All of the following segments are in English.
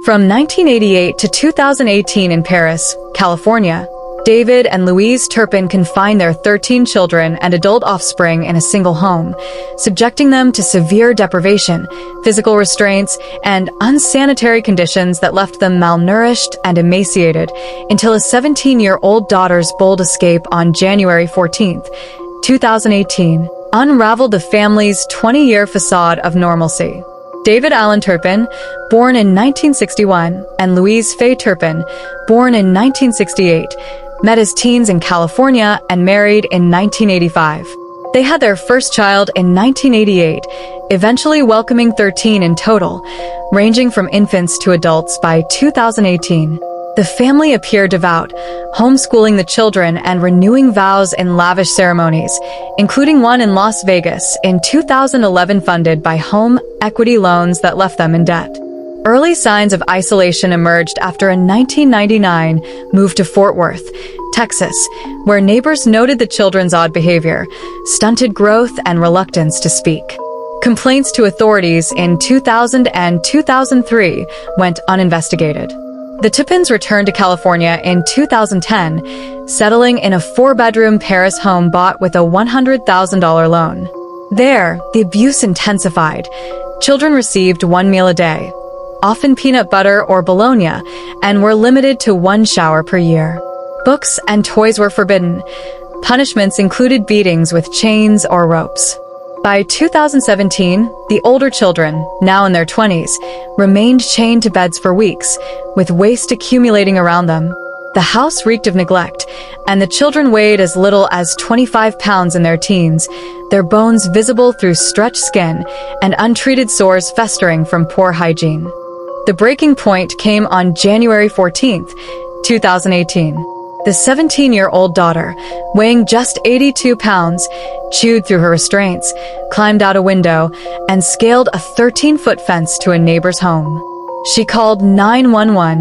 From 1988 to 2018 in Paris, California, David and Louise Turpin confined their 13 children and adult offspring in a single home, subjecting them to severe deprivation, physical restraints, and unsanitary conditions that left them malnourished and emaciated until a 17-year-old daughter's bold escape on January 14, 2018, unraveled the family's 20-year facade of normalcy. David Alan Turpin, born in 1961, and Louise Faye Turpin, born in 1968, met as teens in California and married in 1985. They had their first child in 1988, eventually welcoming 13 in total, ranging from infants to adults by 2018. The family appeared devout, homeschooling the children and renewing vows in lavish ceremonies, including one in Las Vegas in 2011 funded by home equity loans that left them in debt. Early signs of isolation emerged after a 1999 move to Fort Worth, Texas, where neighbors noted the children's odd behavior, stunted growth, and reluctance to speak. Complaints to authorities in 2000 and 2003 went uninvestigated. The Turpins returned to California in 2010, settling in a 4-bedroom Paris home bought with a $100,000 loan. There, the abuse intensified. Children received 1 meal a day, often peanut butter or bologna, and were limited to 1 shower per year. Books and toys were forbidden. Punishments included beatings with chains or ropes. By 2017, the older children, now in their 20s, remained chained to beds for weeks, with waste accumulating around them. The house reeked of neglect, and the children weighed as little as 25 pounds in their teens, their bones visible through stretched skin and untreated sores festering from poor hygiene. The breaking point came on January 14, 2018. The 17-year-old daughter, weighing just 82 pounds, chewed through her restraints, climbed out a window, and scaled a 13-foot fence to a neighbor's home. She called 911,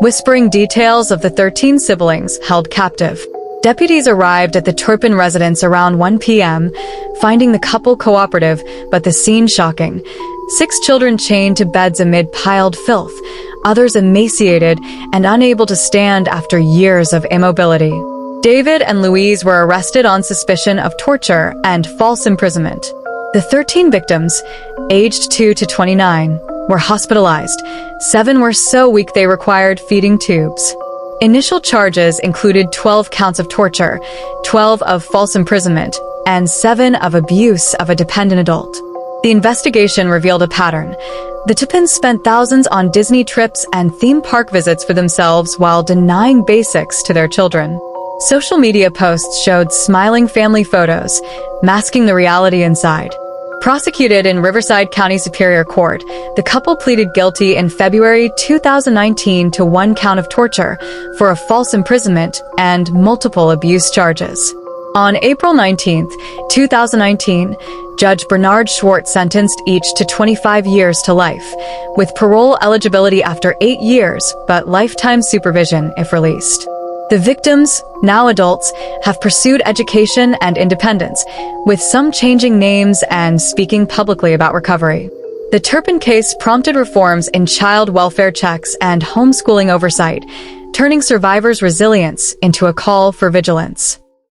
whispering details of the 13 siblings held captive. Deputies arrived at the Turpin residence around 1 p.m., finding the couple cooperative, but the scene shocking. 6 children chained to beds amid piled filth, others emaciated and unable to stand after years of immobility. David and Louise were arrested on suspicion of torture and false imprisonment. The 13 victims, aged 2 to 29, were hospitalized. 7 were so weak they required feeding tubes. Initial charges included 12 counts of torture, 12 of false imprisonment, and 7 of abuse of a dependent adult. The investigation revealed a pattern. The Turpins spent thousands on Disney trips and theme park visits for themselves while denying basics to their children. Social media posts showed smiling family photos, masking the reality inside. Prosecuted in Riverside County Superior Court, the couple pleaded guilty in February 2019 to 1 count of torture for a false imprisonment and multiple abuse charges. On April 19, 2019, Judge Bernard Schwartz sentenced each to 25 years to life, with parole eligibility after 8 years, but lifetime supervision if released. The victims, now adults, have pursued education and independence, with some changing names and speaking publicly about recovery. The Turpin case prompted reforms in child welfare checks and homeschooling oversight, turning survivors' resilience into a call for vigilance.